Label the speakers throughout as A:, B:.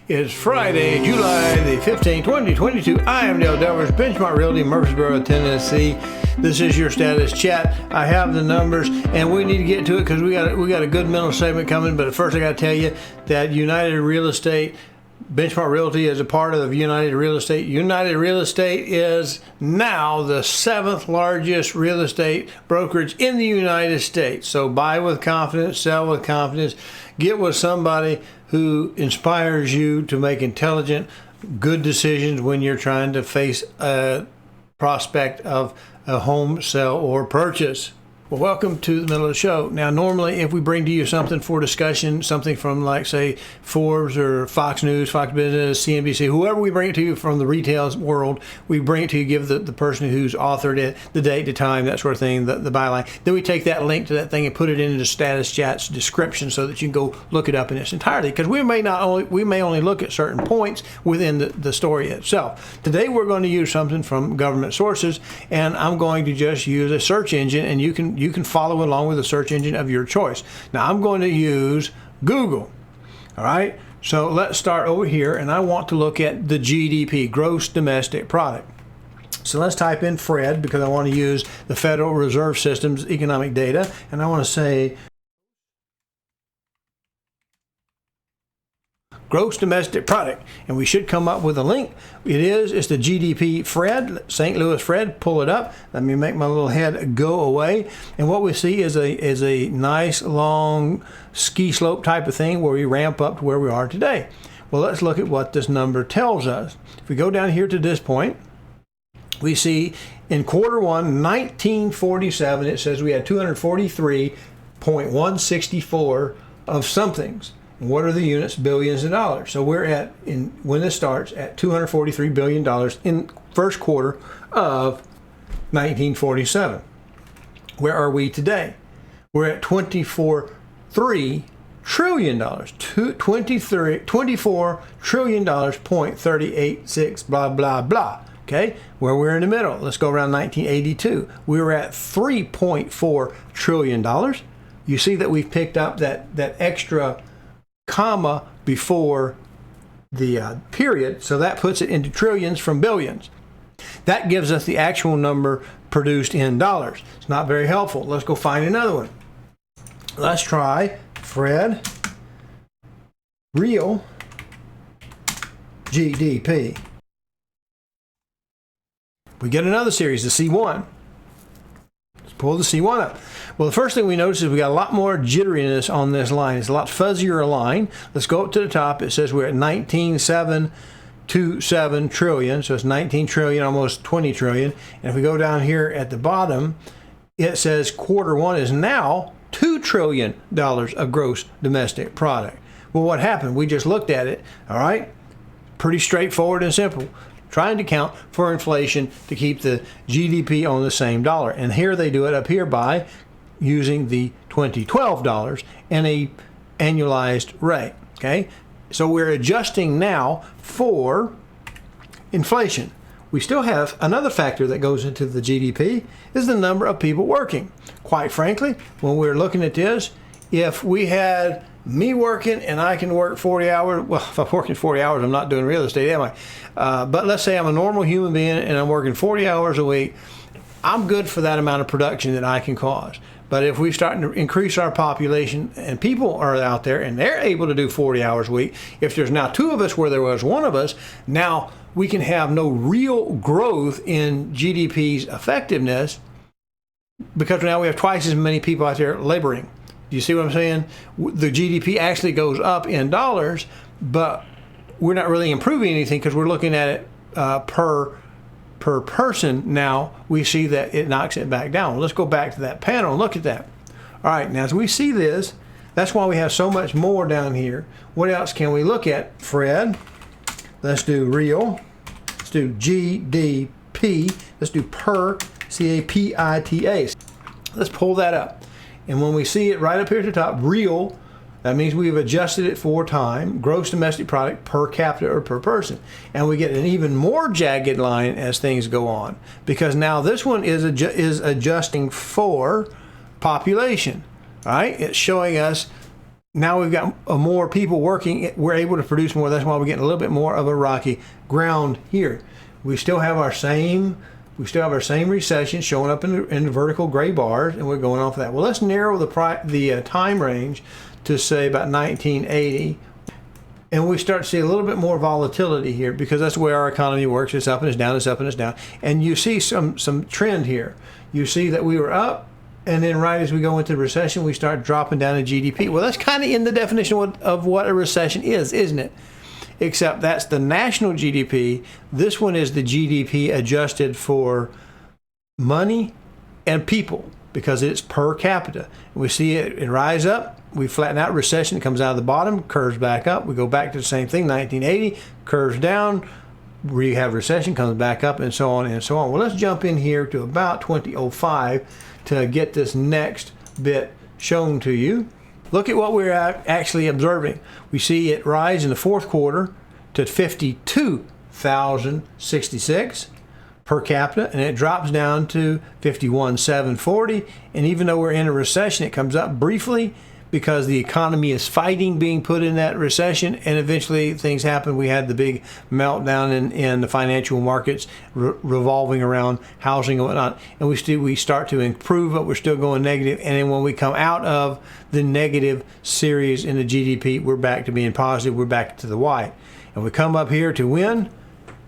A: It's Friday, July the 15th, 2022. I am Dale Delvers, Benchmark Realty, Murfreesboro, Tennessee. This is your status chat. I have the numbers, and we need to get to it because we got a good mental segment coming. But first, I got to tell you that United Real Estate, Benchmark Realty is a part of United Real Estate. United Real Estate is now the 7th largest real estate brokerage in the United States. So buy with confidence, sell with confidence, get with somebody who inspires you to make intelligent, good decisions when you're trying to face a prospect of a home sale or purchase. Well, welcome to the middle of the show. Now, normally, if we bring to you something for discussion, something from, like, say, Forbes or Fox News, Fox Business, CNBC, whoever we bring it to you from the retail world, we bring it to you, give the person who's authored it, the date, the time, that sort of thing, the byline. Then we take that link to that thing and put it into the Status Chat's description so that you can go look it up in its entirety. Because we may only look at certain points within the story itself. Today, we're going to use something from government sources, and I'm going to just use a search engine, and you can follow along with the search engine of your choice. Now, I'm going to use Google. All right. So let's start over here, and I want to look at the GDP, gross domestic product. So let's type in Fred because I want to use the Federal Reserve System's economic data, and I want to say gross domestic product, and we should come up with a link. It's the GDP Fred, St. Louis Fred. Pull it up. Let me make my little head go away. And what we see is a nice long ski slope type of thing where we ramp up to where we are today. Well, let's look at what this number tells us. If we go down here to this point, we see in quarter one, 1947, it says we had 243.164 of somethings. What are the units? Billions of dollars. So we're when this starts, at $243 billion in first quarter of 1947. Where are we today? We're at $24 trillion, $24 trillion, .386, blah, blah, blah. Okay, where we're in the middle. Let's go around 1982. We were at $3.4 trillion. You see that we've picked up that extra comma before the period, so that puts it into trillions from billions. That gives us the actual number produced in dollars. It's not very helpful. Let's go find another one. Let's try Fred real GDP. We get another series, the C1. Let's pull the C1 up. Well, the first thing we notice is we got a lot more jitteriness on this line. It's a lot fuzzier line. Let's go up to the top. It says we're at 19.727 trillion. So it's 19 trillion, almost 20 trillion. And if we go down here at the bottom, it says quarter one is now $2 trillion of gross domestic product. Well, what happened? We just looked at it. All right. Pretty straightforward and simple. Trying to count for inflation to keep the GDP on the same dollar. And here they do it up here by using the 2012 dollars and a annualized rate. Okay, so we're adjusting now for inflation. We still have another factor that goes into the GDP is the number of people working. Quite frankly, when we're looking at this, if we had me working and I can work 40 hours, well, if I'm working 40 hours, I'm not doing real estate, am I? But let's say I'm a normal human being and I'm working 40 hours a week. I'm good for that amount of production that I can cause. But if we start to increase our population and people are out there and they're able to do 40 hours a week, if there's now 2 of us where there was 1 of us, now we can have no real growth in GDP's effectiveness because now we have twice as many people out there laboring. Do you see what I'm saying? The GDP actually goes up in dollars, but we're not really improving anything because we're looking at it per person. Now we see that it knocks it back down. Let's go back to that panel and look at that. All right, now as we see this, that's why we have so much more down here. What else can we look at, Fred? Let's do real. Let's do GDP. Let's do per, CAPITA. Let's pull that up. And when we see it right up here at the top, real, that means we've adjusted it for time, gross domestic product per capita or per person. And we get an even more jagged line as things go on because now this one is adjusting for population. All right, it's showing us now we've got more people working. We're able to produce more. That's why we're getting a little bit more of a rocky ground here. We still have our same recession showing up in the vertical gray bars, and we're going off of that. Well, let's narrow the time range to say about 1980, and we start to see a little bit more volatility here, because that's the way our economy works. It's up and it's down, it's up and it's down, and you see some trend here. You see that we were up, and then right as we go into the recession, we start dropping down in GDP. Well, that's kind of in the definition of what a recession is, isn't it? Except that's the national GDP. This one is the GDP adjusted for money and people, because it's per capita. We see it rise up, we flatten out, recession, it comes out of the bottom, curves back up, we go back to the same thing, 1980, curves down, we have recession, comes back up, and so on and so on. Well, let's jump in here to about 2005 to get this next bit shown to you. Look at what we're actually observing. We see it rise in the fourth quarter to 52,066 per capita, and it drops down to 51,740. And even though we're in a recession, it comes up briefly because the economy is fighting being put in that recession, and eventually things happen. We had the big meltdown in the financial markets revolving around housing and whatnot, and we start to improve, but we're still going negative. And then when we come out of the negative series in the GDP, we're back to being positive, we're back to the white. And we come up here to when?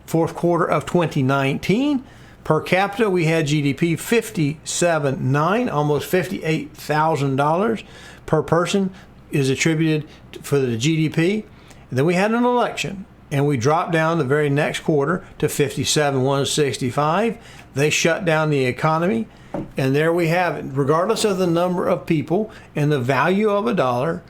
A: Fourth quarter of 2019. Per capita, we had GDP $57,900, almost $58,000 per person is attributed for the GDP. And then we had an election, and we dropped down the very next quarter to $57,165. They shut down the economy, and there we have it. Regardless of the number of people and the value of a dollar,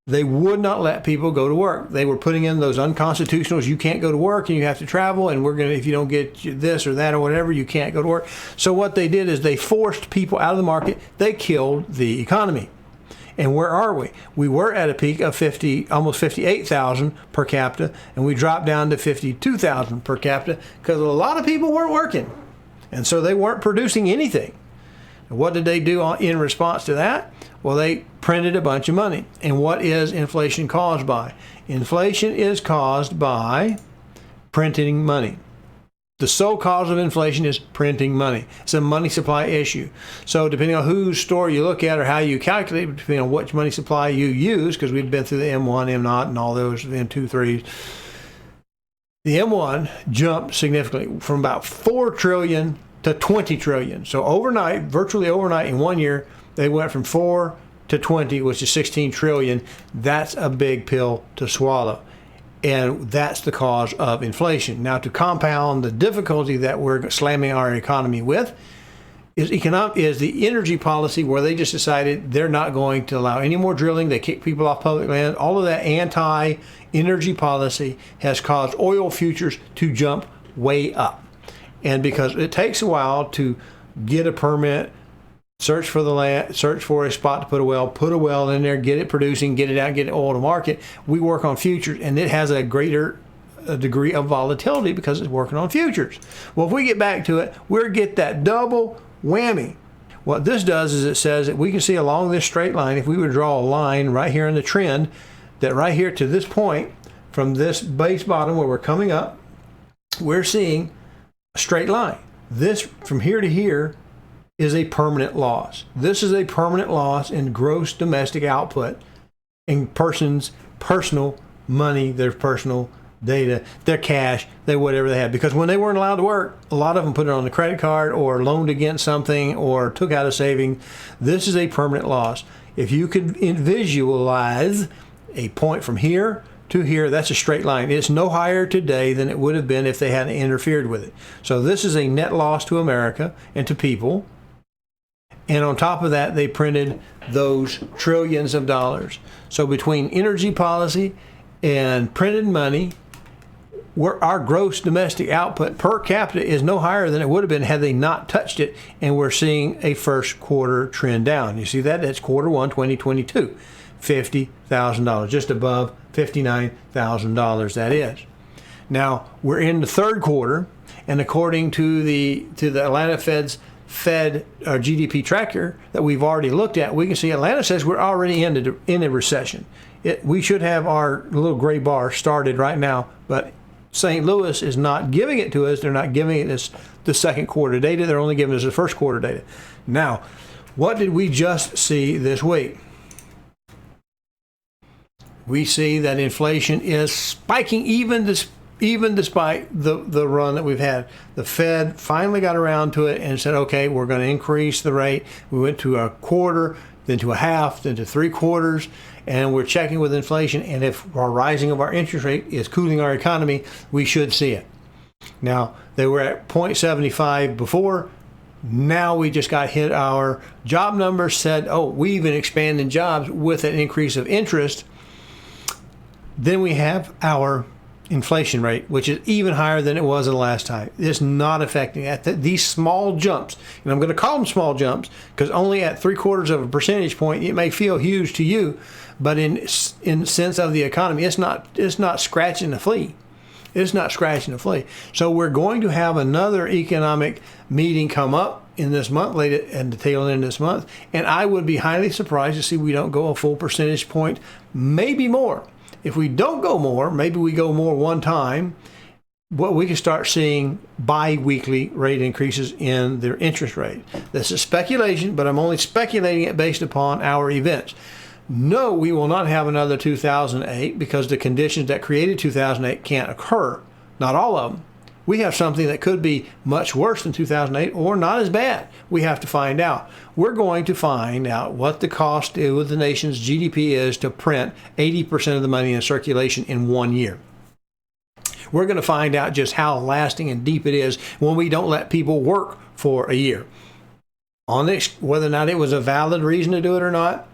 A: they would not let people go to work. They were putting in those unconstitutionals. You can't go to work and you have to travel, and if you don't get this or that or whatever, you can't go to work. So what they did is they forced people out of the market. They killed the economy. And where are we? We were at a peak of almost 58,000 per capita, and we dropped down to 52,000 per capita because a lot of people weren't working, and so they weren't producing anything. And what did they do in response to that? Well, they printed a bunch of money. And what is inflation caused by? Inflation is caused by printing money. The sole cause of inflation is printing money. It's a money supply issue. So depending on whose store you look at or how you calculate, depending on which money supply you use, because we've been through the M1, M0, and all those M2, 3s, the M1 jumped significantly from about 4 trillion to 20 trillion. So overnight, virtually overnight, in 1 year, they went from 4 to 20, which is 16 trillion. That's a big pill to swallow. And that's the cause of inflation. Now, to compound the difficulty that we're slamming our economy with is the energy policy, where they just decided they're not going to allow any more drilling. They kick people off public land. All of that anti-energy policy has caused oil futures to jump way up. And because it takes a while to get a permit, search for the land, search for a spot to put a well in there, get it producing, get it out, get it oil to market. We work on futures, and it has a greater degree of volatility because it's working on futures. Well, if we get back to it, we'll get that double whammy. What this does is it says that we can see along this straight line, if we would draw a line right here in the trend, that right here to this point, from this base bottom where we're coming up, we're seeing a straight line. This from here to here is a permanent loss. This is a permanent loss in gross domestic output, in persons' personal money, their personal data, their cash, whatever they had. Because when they weren't allowed to work, a lot of them put it on the credit card or loaned against something or took out a saving. This is a permanent loss. If you could visualize a point from here to here, that's a straight line. It's no higher today than it would have been if they hadn't interfered with it. So this is a net loss to America and to people. And on top of that, they printed those trillions of dollars. So between energy policy and printed money, our gross domestic output per capita is no higher than it would have been had they not touched it. And we're seeing a first quarter trend down. You see that? That's quarter 1, 2022, $50,000, just above $59,000 that is. Now, we're in the third quarter, and according to the Atlanta Fed's Fed GDP tracker that we've already looked at, we can see Atlanta says we're already in a recession. We should have our little gray bar started right now, but St. Louis is not giving it to us. They're not giving us the second quarter data. They're only giving us the first quarter data. Now, what did we just see this week? We see that inflation is spiking even despite the run that we've had. The Fed finally got around to it and said, okay, we're going to increase the rate. We went to a quarter, then to a half, then to 3/4, and we're checking with inflation. And if our rising of our interest rate is cooling our economy, we should see it. Now, they were at 0.75 before. Now we just got hit. Our job numbers said, oh, we've been expanding jobs with an increase of interest. Then we have our inflation rate, which is even higher than it was the last time. It's not affecting at these small jumps, and I'm going to call them small jumps because only at 3/4 of a percentage point it may feel huge to you, but in sense of the economy, it's not scratching the flea. It's not scratching the flea. So we're going to have another economic meeting come up in this month, late at the tail end of this month, and I would be highly surprised to see we don't go a full percentage point, maybe more. If we don't go more, maybe we go more one time, well, we can start seeing bi-weekly rate increases in their interest rate. This is speculation, but I'm only speculating it based upon our events. No, we will not have another 2008 because the conditions that created 2008 can't occur. Not all of them. We have something that could be much worse than 2008 or not as bad. We have to find out. We're going to find out what the cost of the nation's GDP is to print 80% of the money in circulation in 1 year. We're going to find out just how lasting and deep it is when we don't let people work for a year. On this, whether or not it was a valid reason to do it or not,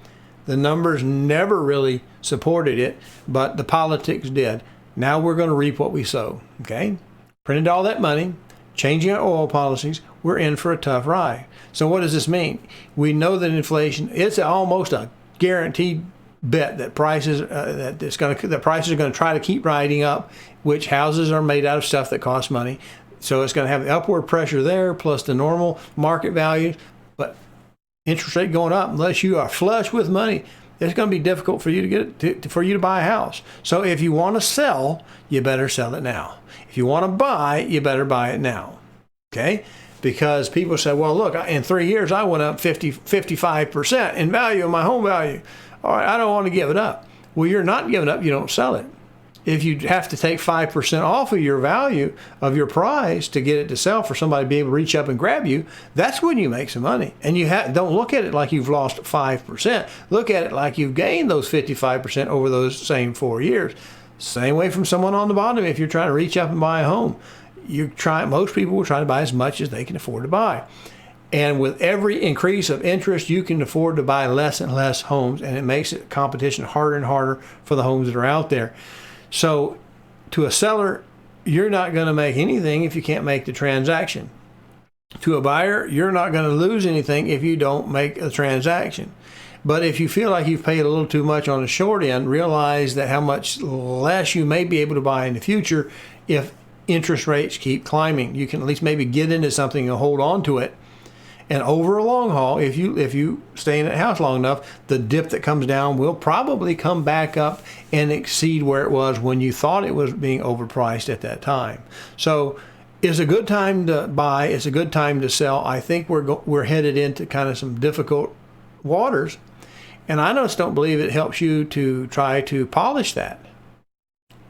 A: the numbers never really supported it, but the politics did. Now we're going to reap what we sow, okay? Printed all that money, changing our oil policies, we're in for a tough ride. So what does this mean? We know that inflation, it's almost a guaranteed bet that prices that prices are going to try to keep riding up, which houses are made out of stuff that costs money. So it's going to have the upward pressure there plus the normal market values. But interest rate going up, unless you are flush with money, it's going to be difficult for you to buy a house. So if you want to sell, you better sell it now. If you want to buy, you better buy it now. Okay? Because people say, well, look, in 3 years, I went up 55% in value of my home value. All right, I don't want to give it up. Well, you're not giving up, you don't sell it. If you have to take 5% off of your value of your price to get it to sell for somebody to be able to reach up and grab you, that's when you make some money. And you don't look at it like you've lost 5%. Look at it like you've gained those 55% over those same 4 years. Same way from someone on the bottom. If you're trying to reach up and buy a home, most people will try to buy as much as they can afford to buy. And with every increase of interest, you can afford to buy less and less homes, and it makes it competition harder and harder for the homes that are out there. So to a seller, you're not going to make anything if you can't make the transaction. To a buyer, you're not going to lose anything if you don't make a transaction. But if you feel like you've paid a little too much on the short end, realize that how much less you may be able to buy in the future if interest rates keep climbing. You can at least maybe get into something and hold on to it. And over a long haul, if you stay in that house long enough, the dip that comes down will probably come back up and exceed where it was when you thought it was being overpriced at that time. So it's a good time to buy. It's a good time to sell. I think we're headed into kind of some difficult waters. And I just don't believe it helps you to try to polish that.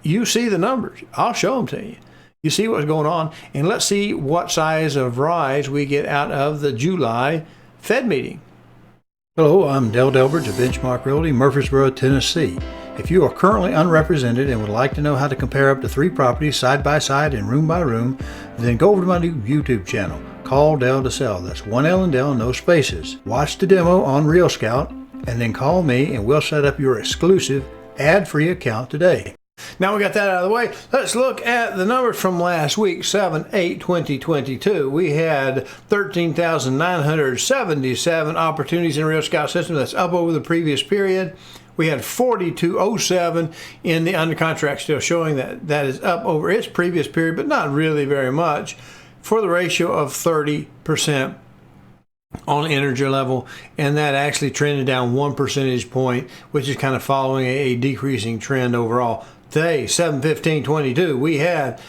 A: You see the numbers. I'll show them to you. You see what's going on, and let's see what size of rise we get out of the July Fed meeting. Hello, I'm Dale Delbert of Benchmark Realty, Murfreesboro, Tennessee. If you are currently unrepresented and would like to know how to compare up to 3 properties side by side and room by room, then go over to my new YouTube channel, Call Dale to Sell. That's 1 L and Dale, no spaces. Watch the demo on Real Scout, and then call me and we'll set up your exclusive ad-free account today. Now we got that out of the way, let's look at the numbers from last week, 7/8/2022. We had 13,977 opportunities in Real Scout system. That's up over the previous period. We had 4,207 in the under contract, still showing that is up over its previous period, but not really very much, for the ratio of 30%. on the integer level, and that actually trended down 1 percentage point, which is kind of following a decreasing trend overall. Today, 7/15/22, we had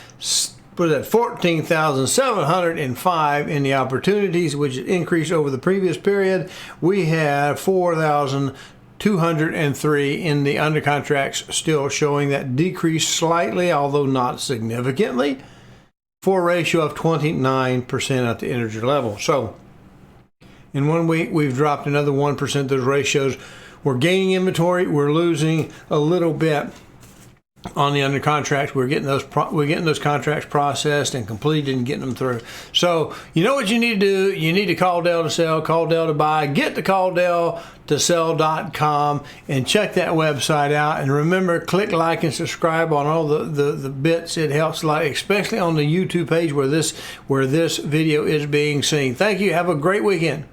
A: 14,705 in the opportunities, which increased over the previous period. We had 4,203 in the under contracts, still showing that decrease slightly, although not significantly, for a ratio of 29% at the integer level. So in 1 week, we've dropped another 1%. Those ratios, we're gaining inventory, we're losing a little bit on the under contracts. We're getting those contracts processed and completed and getting them through. So you know what you need to do. You need to call Dell to sell, call Dell to buy. Get to calldell2sell.com and check that website out. And remember, click like and subscribe on all the bits. It helps a lot, especially on the YouTube page where this video is being seen. Thank you. Have a great weekend.